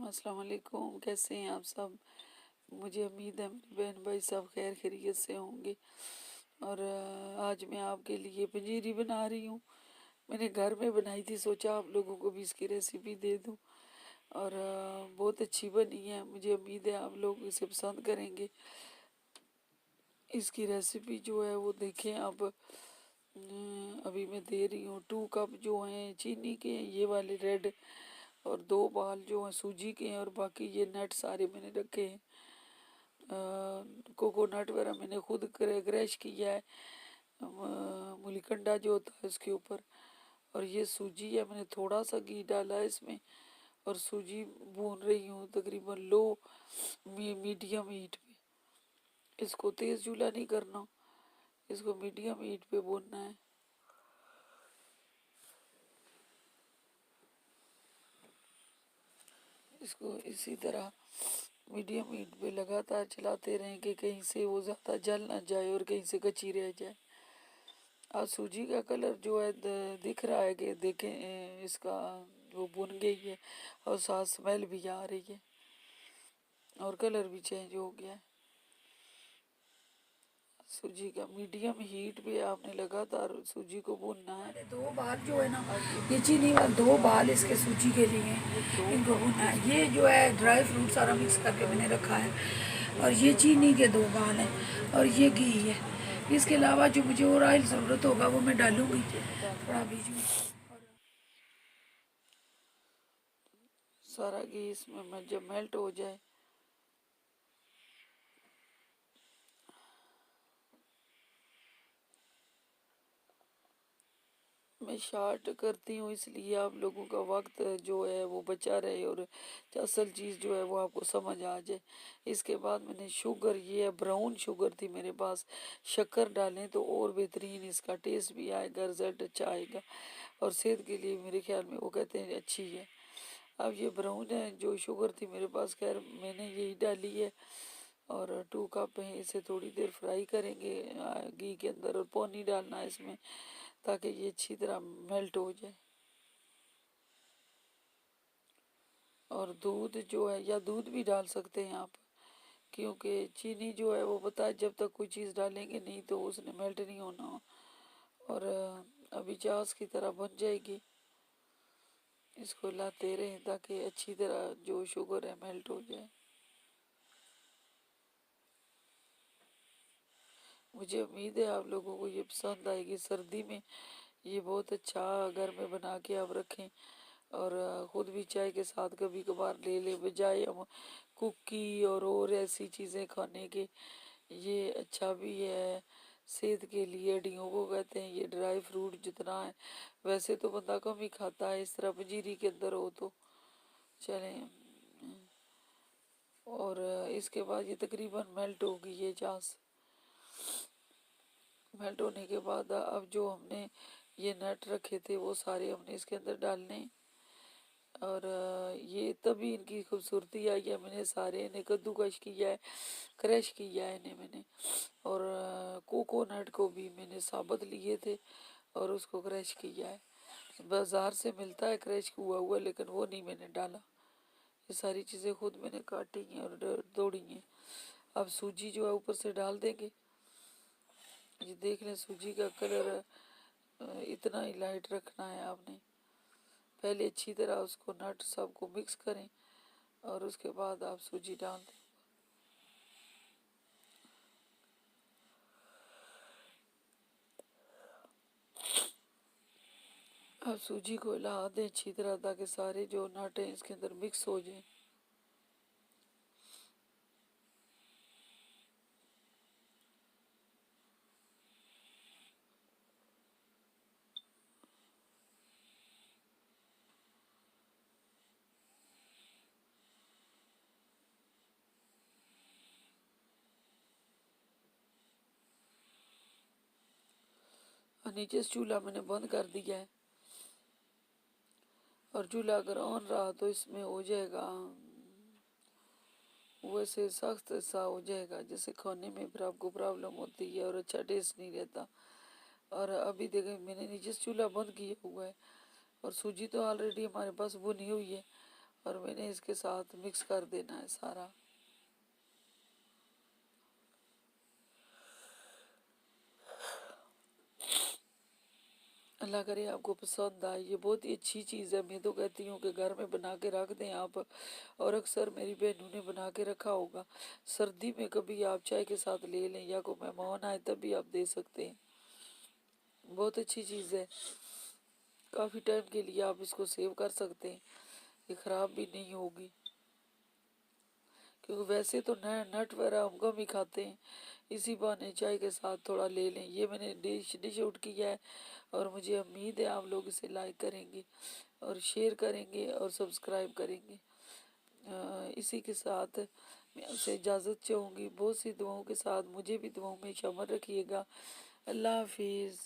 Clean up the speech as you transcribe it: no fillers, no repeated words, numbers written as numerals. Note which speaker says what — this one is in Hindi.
Speaker 1: अस्सलाम वालेकुम। कैसे हैं आप सब? मुझे उम्मीद है मेरी बहन भाई सब खैर खैरियत से होंगे। और आज मैं आपके लिए पंजीरी बना रही हूँ। मैंने घर में बनाई थी, सोचा आप लोगों को भी इसकी रेसिपी दे दूँ। और बहुत अच्छी बनी है, मुझे उम्मीद है आप लोग इसे पसंद करेंगे। इसकी रेसिपी जो है वो देखें आप। अभी मैं दे रही हूँ 2 कप जो हैं चीनी के हैं, ये वाले रेड। और 2 बाल जो हैं सूजी के हैं। और बाकी ये नट सारे मैंने रखे हैं। कोकोनट वगैरह मैंने खुद क्रैश किया है। मुलीकंडा जो होता है उसके ऊपर। और ये सूजी है, मैंने थोड़ा सा घी डाला है इसमें। और सूजी भून रही हूँ तकरीबन लो मीडियम हीट पे। इसको तेज़ चूल्हा नहीं करना, इसको मीडियम हीट पे भूनना है। इसको इसी तरह मीडियम हीट पे लगातार चलाते रहें कि कहीं से वो ज़्यादा जल ना जाए और कहीं से कच्ची रह जाए। आज सूजी का कलर जो है दिख रहा है कि देखें इसका वो बुन गई है। और साथ स्मेल भी आ रही है और कलर भी चेंज हो गया है। सूजी का मीडियम हीट पे आपने लगातार सूजी को भूनना है।
Speaker 2: 2 बाल जो है ना, ये चीनी वाले 2 बाल इसके सूजी के लिए हैं, इनको भुनना है। ये जो है ड्राई फ्रूट सारा मिक्स करके मैंने रखा है। और ये चीनी के 2 बाल हैं और ये घी है। इसके अलावा जो मुझे और ऑयल ज़रूरत होगा वो मैं डालूँगी थोड़ा बीच में।
Speaker 1: सारा घी इसमें जब मेल्ट हो जाए मैं शार्ट करती हूँ, इसलिए आप लोगों का वक्त जो है वो बचा रहे और असल चीज़ जो है वो आपको समझ आ जाए। इसके बाद मैंने शुगर, ये है ब्राउन शुगर थी मेरे पास। शक्कर डालें तो और बेहतरीन इसका टेस्ट भी आएगा, रिजल्ट अच्छा आएगा। और सेहत के लिए मेरे ख्याल में वो कहते हैं अच्छी है। अब ये ब्राउन है जो शुगर थी मेरे पास, खैर मैंने यही डाली है। और 2 कप है, इसे थोड़ी देर फ्राई करेंगे घी के अंदर। और पानी डालना है इसमें ताकि ये अच्छी तरह मेल्ट हो जाए। और दूध जो है, या दूध भी डाल सकते हैं आप, क्योंकि चीनी जो है वो पता है जब तक कोई चीज़ डालेंगे नहीं तो उसने मेल्ट नहीं होना। और अभी चास की तरह बन जाएगी। इसको लाते रहें ताकि अच्छी तरह जो शुगर है मेल्ट हो जाए। मुझे उम्मीद है आप लोगों को ये पसंद आएगी। सर्दी में ये बहुत अच्छा घर में बना के आप रखें और ख़ुद भी चाय के साथ कभी कभार ले ले, बजाय हम कुकी और ऐसी चीज़ें खाने के। ये अच्छा भी है सेहत के लिए। हड्डियों को कहते हैं ये ड्राई फ्रूट जितना है, वैसे तो बंदा कम ही खाता है, इस तरह पंजीरी के अंदर हो तो चलें। और इसके बाद ये तकरीबन मेल्ट होगी। ये चास मेल्ट होने के बाद अब जो हमने ये नट रखे थे वो सारे हमने इसके अंदर डालने। और ये तभी इनकी खूबसूरती आई है। मैंने सारे इन्हें कद्दूकश किया है, क्रश किया है इन्हें मैंने। और कोकोनट को भी मैंने साबुत लिए थे और उसको क्रश किया है। बाज़ार से मिलता है क्रश हुआ हुआ, लेकिन वो नहीं मैंने डाला। ये सारी चीज़ें खुद मैंने काटी हैं और तोड़ी हैं। अब सूजी जो है ऊपर से डाल देंगे। ये देख लें सूजी का कलर इतना ही लाइट रखना है आपने। पहले अच्छी तरह उसको नट सबको मिक्स करें और उसके बाद आप सूजी डाल दें। अब सूजी को हिला दें अच्छी तरह ताकि सारे जो नट हैं इसके अंदर मिक्स हो जाएं। और नीचे से चूल्हा मैंने बंद कर दिया है। और चूल्हा अगर ऑन रहा तो इसमें हो जाएगा वैसे सख्त सा हो जाएगा, जैसे खाने में फिर आपको प्रॉब्लम होती है और अच्छा टेस्ट नहीं रहता। और अभी देखें मैंने नीचे से चूल्हा बंद किया हुआ है और सूजी तो ऑलरेडी हमारे पास भुनी हुई है। और मैंने इसके साथ मिक्स कर देना है सारा। अल्लाह करे आपको पसंद आए। ये बहुत ही अच्छी चीज़ है। मैं तो कहती हूँ कि घर में बना के रख दें आप, और अक्सर मेरी बहनों ने बना के रखा होगा। सर्दी में कभी आप चाय के साथ ले लें या कोई मेहमान आए तब भी आप दे सकते हैं। बहुत अच्छी चीज़ है, काफ़ी टाइम के लिए आप इसको सेव कर सकते हैं, ये ख़राब भी नहीं होगी। क्योंकि वैसे तो नट वगैरह हम कम ही खाते हैं, इसी बहाने चाय के साथ थोड़ा ले लें। ये मैंने डिश आउट किया है और मुझे उम्मीद है आप लोग इसे लाइक करेंगे और शेयर करेंगे और सब्सक्राइब करेंगे। इसी के साथ मैं आपसे इजाज़त चाहूँगी। बहुत सी दुआओं के साथ मुझे भी दुआओं में शामिल रखिएगा। अल्लाह हाफिज़।